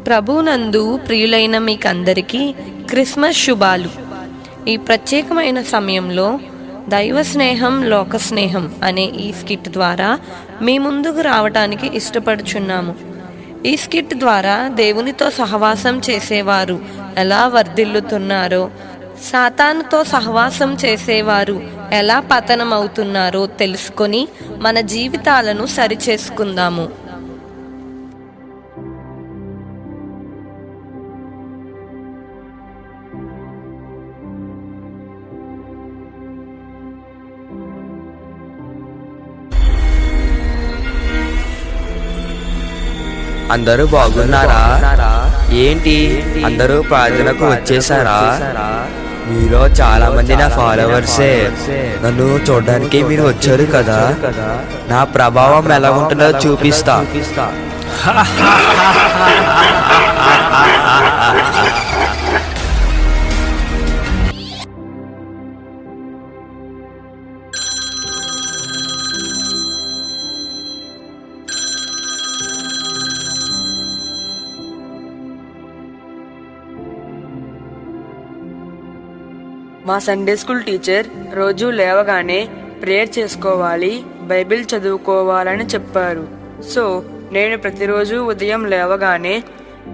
ప్రభునందు ప్రియులైన మీకందరికీ క్రిస్మస్ శుభాలు. ఈ ప్రత్యేకమైన సమయంలో దైవ స్నేహం లోక స్నేహం అనే ఈ స్కిట్ ద్వారా మీ ముందుకు రావడానికి ఇష్టపడుచున్నాము. ఈ స్కిట్ ద్వారా దేవునితో సహవాసం చేసేవారు ఎలా వర్ధిల్లుతున్నారో, సాతానుతో సహవాసం చేసేవారు ఎలా పతనమవుతున్నారో తెలుసుకొని మన జీవితాలను సరిచేసుకుందాము. అందరూ బాగున్నారా? ఏంటి అందరూ ప్రార్థనకు వచ్చేసారా? మీలో చాలా మంది నా ఫాలోవర్సే. నన్ను చూడడానికి మీరు వచ్చారు కదా, నా ప్రభావం ఎలా ఉంటుందో చూపిస్తా. మా సండే స్కూల్ టీచర్ రోజు లేవగానే ప్రేయర్ చేసుకోవాలి, బైబిల్ చదువుకోవాలని చెప్పారు. సో నేను ప్రతిరోజు ఉదయం లేవగానే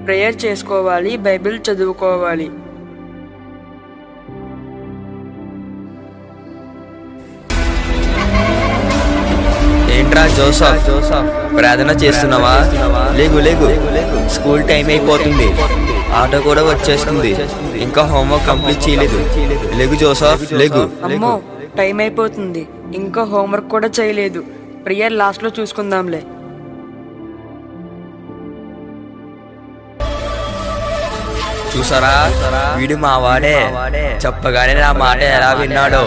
ప్రేయర్ చేసుకోవాలి, బైబిల్ చదువుకోవాలి. ఏంట్రా జోసఫ్, ప్రార్థన చేస్తున్నావా? లేగు లేగు, స్కూల్ టైం అయిపోతుంది, ఆటో కూడా వచ్చేస్తుంది, ఇంకా హోంవర్క్ కంప్లీట్ చేయలేదు. లేగు జోసఫ్ లేగు. అమ్మో, టైం అయిపోతుంది, ఇంకా హోంవర్క్ కూడా చేయలేదు. ప్రేయర్ లాస్ట్ లో చూసుకుందాంలే. చూసారా, వీడు మా వాడే, చెప్పగానే నా మాట ఎలా విన్నాడో.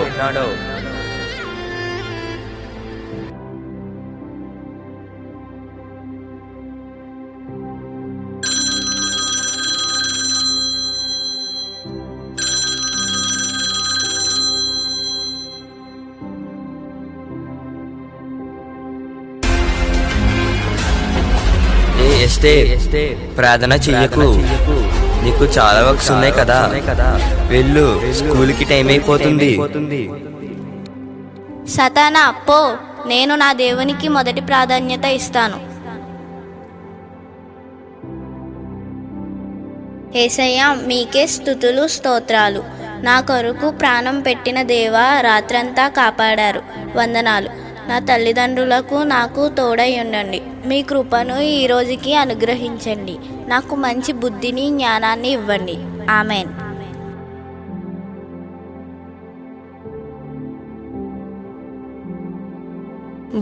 ప్రార్థన చెయ్యకు, నీకు చాలా వర్క్స్ ఉన్నాయి కదా, వెళ్ళు, స్కూల్కి టైం అయిపోతుంది. సతానా పో, నేను నా దేవునికి మొదటి ప్రాధాన్యత ఇస్తాను. యేసయ్యా, మీకే స్తుతులు స్తోత్రాలు. నా కొరకు ప్రాణం పెట్టిన దేవా, రాత్రంతా కాపాడారు, వందనాలు. నా తల్లిదండ్రులకు నాకు తోడై ఉండండి. మీ కృపను ఈ రోజుకి అనుగ్రహించండి. నాకు మంచి బుద్ధిని జ్ఞానాన్ని ఇవ్వండి. ఆమెన్.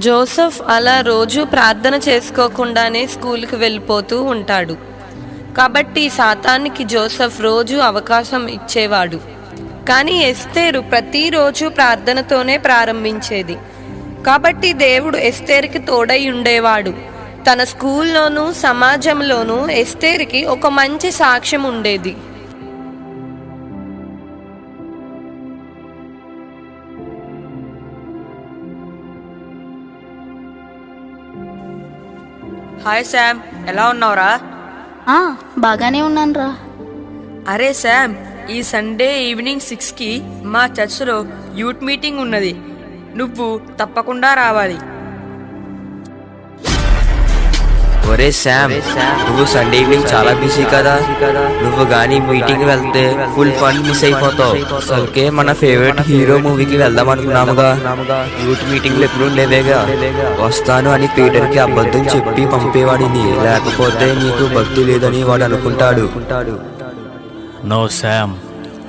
జోసెఫ్ అలా రోజు ప్రార్థన చేసుకోకుండానే స్కూల్కి వెళ్ళిపోతూ ఉంటాడు. కాబట్టి సాతానికి జోసెఫ్ రోజు అవకాశం ఇచ్చేవాడు. కానీ ఎస్తేరు ప్రతిరోజు ప్రార్థనతోనే ప్రారంభించేది. కాబట్టి దేవుడు ఎస్తేరుకి తోడై ఉండేవాడు. తన స్కూల్లోనూ సమాజంలోనూ ఎస్తేరుకి ఒక మంచి సాక్ష్యం ఉండేది. హాయ్ శామ్, ఎలా ఉన్నావురా? బాగానే ఉన్నాను రా. అరే శామ్, ఈ సండే ఈవినింగ్ 6కి మా చర్చ్లో యూత్ మీటింగ్ ఉన్నది, నువ్వు తప్పకుండా రావాలి. ఒరే శామ్, నువ్వు సండే ఈవినింగ్ చాలా బిజీ కదా, నువ్వు గానీ మీటింగ్ వెళ్తే ఫుల్ ఫండ్ మిస్ అయిపోతావు. అసలుకే మన ఫేవరెట్ హీరో మూవీకి వెళ్దాం అనుకున్నాముగా, యూత్ మీటింగ్లు ఎప్పుడు ఉండేవేగా. వస్తాను అని పీటర్కి అబద్ధం చెప్పి పంపేవాడిని, లేకపోతే నీకు భక్తి లేదని వాడు అనుకుంటాడు. నో శామ్,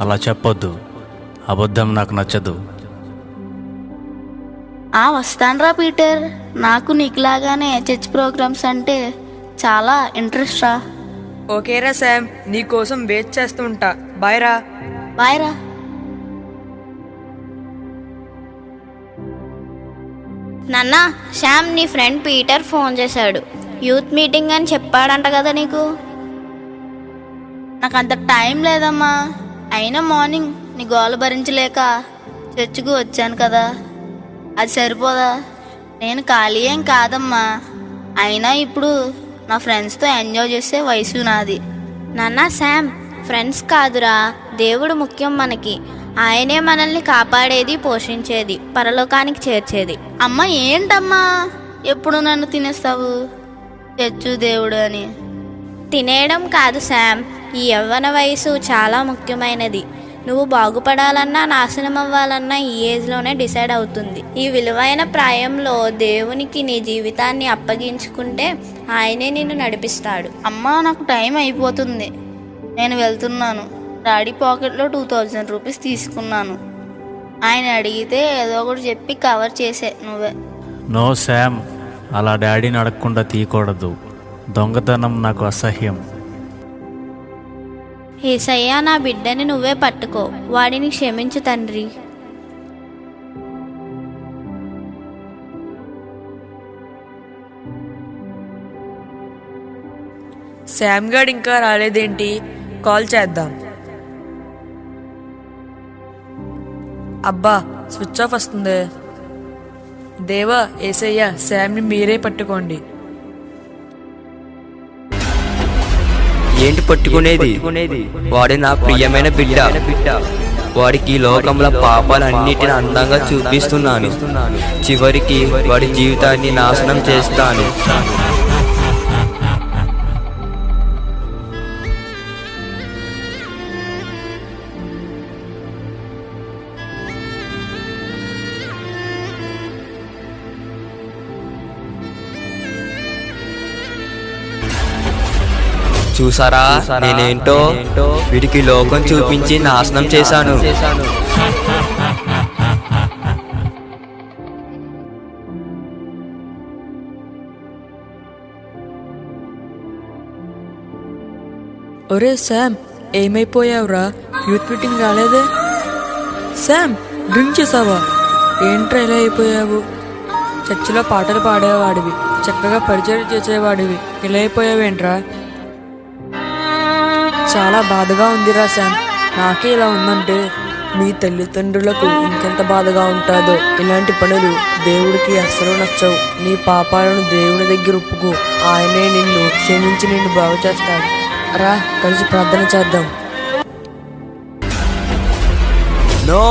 అలా చెప్పొద్దు, అబద్ధం నాకు నచ్చదు. వస్తానురా పీటర్, నాకు నీకులాగానే చర్చ్ ప్రోగ్రామ్స్ అంటే చాలా ఇంట్రెస్ట్ రా. ఓకేరా శామ్, నీకోసం వెయిట్ చేస్తూ ఉంటా. బాయ్ రా. బాయ్ రా. నాన్న, శ్యామ్ నీ ఫ్రెండ్ పీటర్ ఫోన్ చేశాడు. యూత్ మీటింగ్ అని చెప్పాడంట కదా నీకు. నాకు అంత టైం లేదమ్మా, అయినా మార్నింగ్ నీ గోల భరించలేక చర్చికి వచ్చాను కదా, అది సరిపోదా? నేను ఖాళీ ఏం కాదమ్మా, అయినా ఇప్పుడు నా ఫ్రెండ్స్తో ఎంజాయ్ చేసే వయసు నాది. నాన్న శామ్, ఫ్రెండ్స్ కాదురా, దేవుడు ముఖ్యం మనకి. ఆయనే మనల్ని కాపాడేది, పోషించేది, పరలోకానికి చేర్చేది. అమ్మ ఏంటమ్మా ఎప్పుడు నన్ను తినేస్తావు తెచ్చు దేవుడు అని? తినేయడం కాదు శామ్, ఈ యవ్వన వయసు చాలా ముఖ్యమైనది. నువ్వు బాగుపడాలన్నా నాశనం అవ్వాలన్నా ఈ ఏజ్లోనే డిసైడ్ అవుతుంది. ఈ విలువైన ప్రాయంలో దేవునికి నీ జీవితాన్ని అప్పగించుకుంటే ఆయనే నిన్ను నడిపిస్తాడు. అమ్మా నాకు టైం అయిపోతుంది, నేను వెళ్తున్నాను. డాడీ పాకెట్లో 2000 రూపీస్ తీసుకున్నాను. ఆయన అడిగితే ఏదో ఒకటి చెప్పి కవర్ చేసే నువ్వే. నో శామ్, అలా డాడీని అడగకుండా తీయకూడదు. దొంగతనం నాకు అసహ్యం. యేసయ్యా, నా బిడ్డని నువ్వే పట్టుకో, వాడిని క్షమించు తండ్రి. శామ్ గారు ఇంకా రాలేదేంటి? కాల్ చేద్దాం. అబ్బా, స్విచ్ ఆఫ్ వస్తుంది. దేవా, యేసయ్య, శామ్ని మీరే పట్టుకోండి. ఏంటి పట్టుకునేది? వాడి నా ప్రియమైన బిడ్డ. వాడికి లోకంలో పాపాలన్నిటిని అందంగా చూపిస్తున్నాను. చివరికి వాడి జీవితాన్ని నాశనం చేస్తాను. చూసారా నేనేంటో? వీడికి లోకం చూపించి నాశనం చేశాను. ఒరే శామ్, ఏమైపోయావురా? యూత్ మీటింగ్ రాలేదే? శామ్, డ్రింక్ చేసావా? ఏంట్రా ఇలా అయిపోయావు? చర్చిలో పాటలు పాడేవాడివి, చక్కగా పరిచయం చేసేవాడివి, ఇలా అయిపోయావేంట్రా? చాలా బాధగా ఉందిరా శామ్. నాకే ఇలా ఉందంటే మీ తల్లిదండ్రులకు ఇంకెంత బాధగా ఉంటుందో. ఇలాంటి పనులు దేవుడికి అస్సలు నచ్చవు. నీ పాపాలను దేవుని దగ్గర ఒప్పుకో, ఆయనే నిన్ను క్షమించి నిన్ను బాగు చేస్తాడు. రా, కలిసి ప్రార్థన చేద్దాం. నో,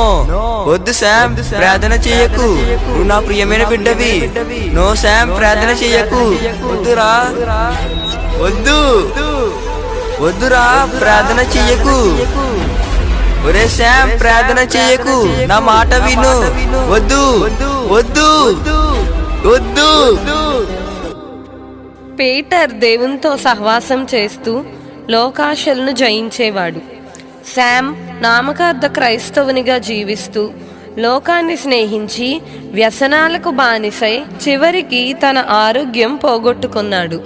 వద్దు శామ్, ప్రార్థన చేయకు. నువ్వు నా ప్రియమైన బిడ్డవి. నో శామ్, ప్రార్థన చేయకు. వద్దురా, వద్దు, వద్దురా, ప్రార్థన చెయ్యకు. ఒరే శామ్, ప్రార్థన చెయ్యకు, నా మాట విను. వద్దు, వద్దు, వద్దు. పీటర్ దేవునితో సహవాసం చేస్తూ లోకాశలను జయించేవాడు. శామ్ నామకార్థ క్రైస్తవునిగా జీవిస్తూ లోకాన్ని స్నేహించి వ్యసనాలకు బానిసై చివరికి తన ఆరోగ్యం పోగొట్టుకున్నాడు.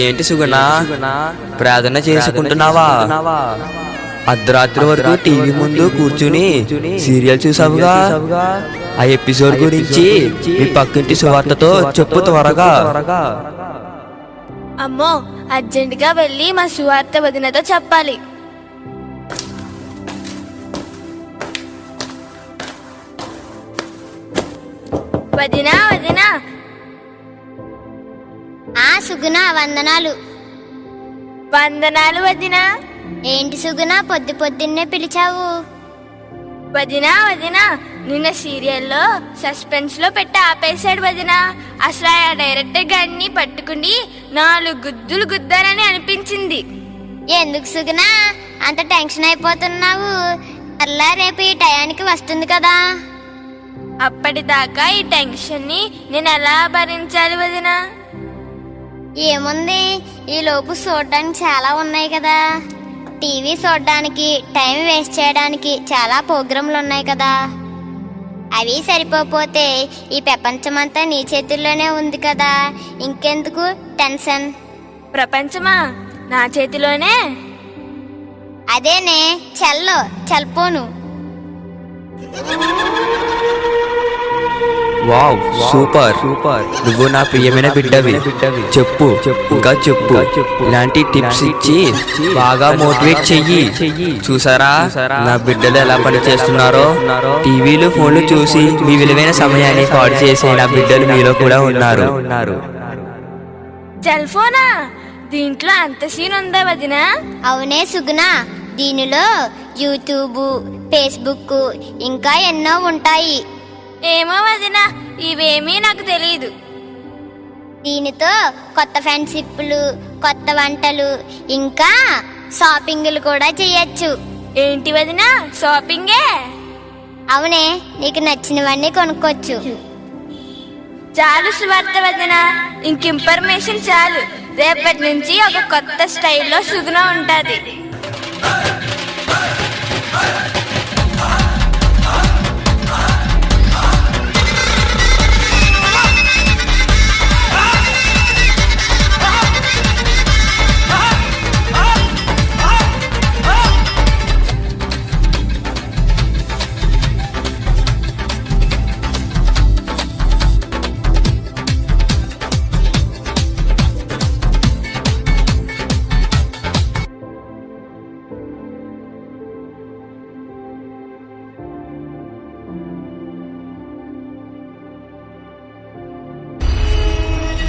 ఏంటి సుగుణ, ప్రార్థన చేసుకుంటున్నావా? అర్ధరాత్రి వరకు టీవీ ముందు కూర్చుని సీరియల్ చూసావుగా? ఆ ఎపిసోడ్ గురించి మీ పక్కింటి సువార్తతో చెప్పు త్వరగా. అమ్మో, అర్జెంటుగా వెళ్ళి మా సువార్త వదినతో చెప్పాలి. వదినా, వదినా. సుగుణ, వందనాలు. వందనాలు వదినా. ఏంటి సుగుణ, పొద్దున్నే పిలిచావు? వదినా, వదినా, నిన్న సీరియల్లో సస్పెన్స్ లో పెట్టి ఆపేశాడు వదినా. అసలు ఆ డైరెక్టర్ గారిని పట్టుకుని 4 గుద్దులు గుద్దారని అనిపించింది. ఎందుకు సుగుణ అంత టెన్షన్ అయిపోతున్నావు? అలా రేపు ఈ టయానికి వస్తుంది కదా. అప్పటిదాకా ఈ టెన్షన్ ని నేను ఎలా భరించాలి వదినా? ఏముంది, ఈ లోపు చూడడానికి చాలా ఉన్నాయి కదా. టీవీ చూడడానికి, టైం వేస్ట్ చేయడానికి చాలా ప్రోగ్రాంలు ఉన్నాయి కదా. అవి సరిపోతే ఈ ప్రపంచమంతా నీ చేతుల్లోనే ఉంది కదా. ఇంకెందుకు టెన్షన్? ప్రపంచమా? నా చేతిలోనే. అదేనే చల్పోను. Wow, super. నువ్వు నా ప్రియమైన బిడ్డవి. చెప్పు, ఇంకా చెప్పు. ఇలాంటి టిప్స్ ఇచ్చి బాగా మోటివేట్ చెయ్యి. చూసారా నా బిడ్డలు ఎలా పని చేస్తున్నారో? టీవీలు, ఫోన్లు చూసి మీ విలువైన సమయాన్ని పాడు చేసే నా బిడ్డలు మీలో కూడా ఉన్నారు. సెల్ ఫోనా? దీంట్లో అంత సీన్ ఉందా వదినా? అవునే సుగుణ, దీనిలో యూట్యూబ్, ఫేస్బుక్ ఇంకా ఎన్నో ఉంటాయి. ఏమో వదినా, ఇవేమీ నాకు తెలియదు. దీనితో కొత్త ఫ్రెండ్షిప్లు, కొత్త వంటలు ఇంకా షాపింగ్లు కూడా చేయొచ్చు. ఏంటి వదినా, షాపింగే? అవునే, నీకు నచ్చినవన్నీ కొనుక్కోవచ్చు. చాలు సువార్త వదినా, ఇంక ఇన్ఫర్మేషన్ చాలు. రేపటి నుంచి ఒక కొత్త స్టైల్లో సుగుణ ఉంటది.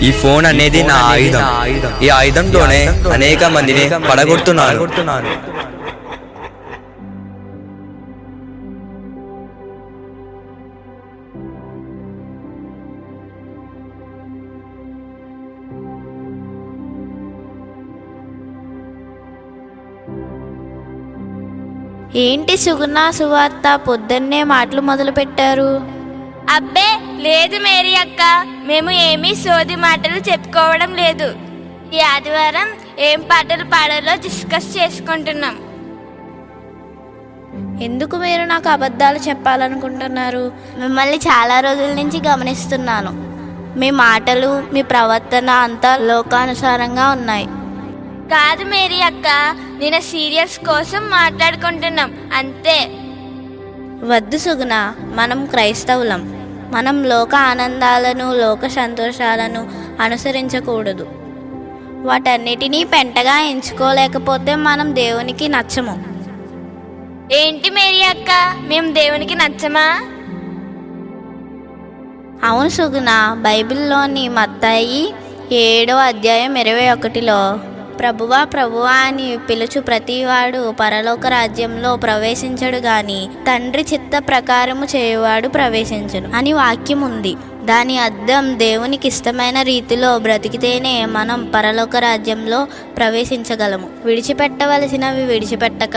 ఈ ఫోన్ అనేది నా ఆయుధం. ఈ ఆయుధంతోనే అనేక మందిని పడగొడుతున్నాను. ఏంటి సుగుణ, సువార్త పొద్దున్నే మాటలు మొదలు పెట్టారు? అబ్బే లేదు మేరీ అక్క, మేము ఏమీ సోది మాటలు చెప్పుకోవడం లేదు. ఈ ఆదివారం ఏం పాటలు పాడాలో డిస్కస్ చేసుకుంటున్నాం. ఎందుకు మీరు నాకు అబద్ధాలు చెప్పాలనుకుంటున్నారు? మిమ్మల్ని చాలా రోజుల నుంచి గమనిస్తున్నాను. మీ మాటలు, మీ ప్రవర్తన అంతా లోకానుసారంగా ఉన్నాయి. కాదు మేరీ అక్క, నేను సీరియల్స్ కోసం మాట్లాడుకుంటున్నాం అంతే. వద్దు సుగుణ, మనం క్రైస్తవులం. మనం లోక ఆనందాలను, లోక సంతోషాలను అనుసరించకూడదు. వాటన్నిటినీ పెంటగా ఎంచుకోలేకపోతే మనం దేవునికి నచ్చము. ఏంటి మేరీ అక్క, మేము దేవునికి నచ్చమా? అవును సుగుణ, బైబిల్లోని మత్తయి 7వ అధ్యాయం 21లో ప్రభువా ప్రభువా అని పిలుచు ప్రతివాడు పరలోక రాజ్యంలో ప్రవేశించడు గాని తండ్రి చిత్త ప్రకారము చేయువాడు ప్రవేశించును అని వాక్యం ఉంది. దాని అర్థం దేవునికి ఇష్టమైన రీతిలో బ్రతికితేనే మనం పరలోక రాజ్యంలో ప్రవేశించగలము. విడిచిపెట్టవలసినవి విడిచిపెట్టక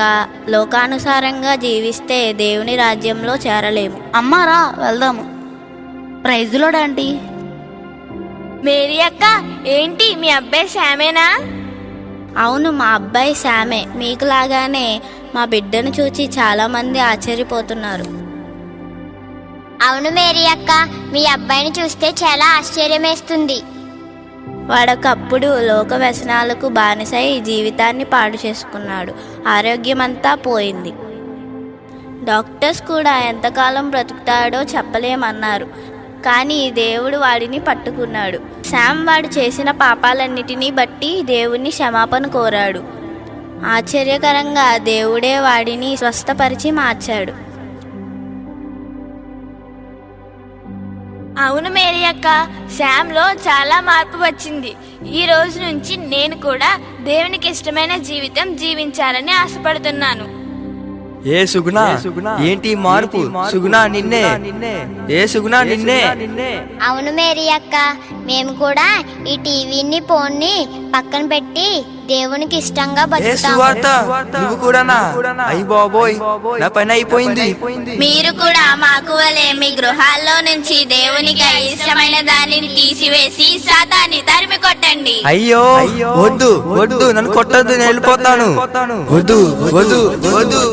లోకానుసారంగా జీవిస్తే దేవుని రాజ్యంలో చేరలేము. అమ్మారా వెళ్దాము. Praise Lord aunty. మేరీ అక్క, ఏంటి మీ అబ్బాయి శామేనా? అవును, మా అబ్బాయి శామే. మీకులాగానే మా బిడ్డను చూచి చాలా మంది ఆశ్చర్యపోతున్నారు. అవును మేరీ అక్క, మీ అబ్బాయిని చూస్తే చాలా ఆశ్చర్యమేస్తుంది. వాడొకప్పుడు లోక వ్యసనాలకు బానిసై జీవితాన్ని పాడు చేసుకున్నాడు. ఆరోగ్యమంతా పోయింది. డాక్టర్స్ కూడా ఎంతకాలం బ్రతుకుతాడో చెప్పలేమన్నారు. కానీ దేవుడు వాడిని పట్టుకున్నాడు. శామ్ వాడు చేసిన పాపాలన్నిటినీ బట్టి దేవుణ్ణి క్షమాపణ కోరాడు. ఆశ్చర్యకరంగా దేవుడే వాడిని స్వస్థపరిచి మార్చాడు. అవును మేరీ అక్క, శామ్లో చాలా మార్పు వచ్చింది. ఈ రోజు నుంచి నేను కూడా దేవునికి ఇష్టమైన జీవితం జీవించాలని ఆశపడుతున్నాను. ఏ సుగుణ, ఏంటి మార్పు? సుగుణ నిన్నే. ఏ సుగుణ నిన్నే. అవును మేరీ అక్క, మేము కూడా ఈ టీవీని, ఫోన్ని పక్కన పెట్టి దేవునికి ఇష్టంగా బతుకుతాము. నువ్వు కూడానా? అయ్య బాబోయ్, నా పని అయిపోయింది. మీరు కూడా మాకు వలె మీ గృహాల్లో నుంచి దేవునికి ఇష్టమైన దానిని తీసివేసి సాతాన్ని తరిమి కొట్టండి. అయ్యో వద్దు వద్దు, నన్ను కొట్టద్దు, నేను వెళ్ళిపోతాను. వద్దు వద్దు వద్దు.